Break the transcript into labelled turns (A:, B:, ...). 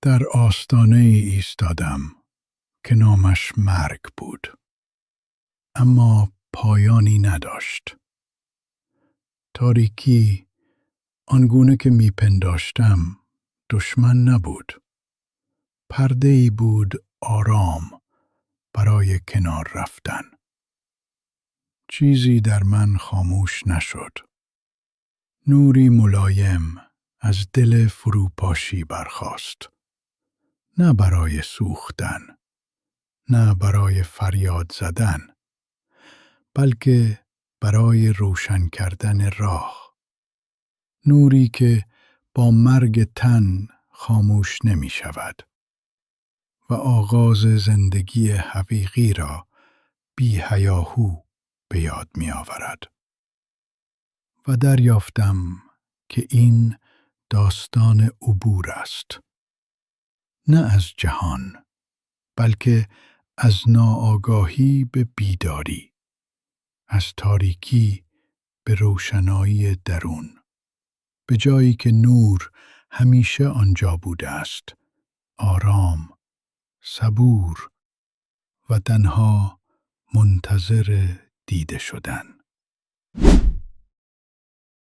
A: در آستانه ایستادم که نامش مرگ بود، اما پایانی نداشت. تاریکی آنگونه که میپنداشتم دشمن نبود. پرده‌ای بود آرام برای کنار رفتن. چیزی در من خاموش نشد. نوری ملایم از دل فروپاشی برخاست. نه برای سوختن، نه برای فریاد زدن، بلکه برای روشن کردن راه. نوری که با مرگ تن خاموش نمی شود و آغاز زندگی حقیقی را بی هیاهو به یاد می آورد. و دریافتم که این داستان عبور است. نه از جهان، بلکه از ناآگاهی به بیداری، از تاریکی به روشنایی درون، به جایی که نور همیشه آنجا بوده است، آرام، صبور و تنها منتظر دیده شدن.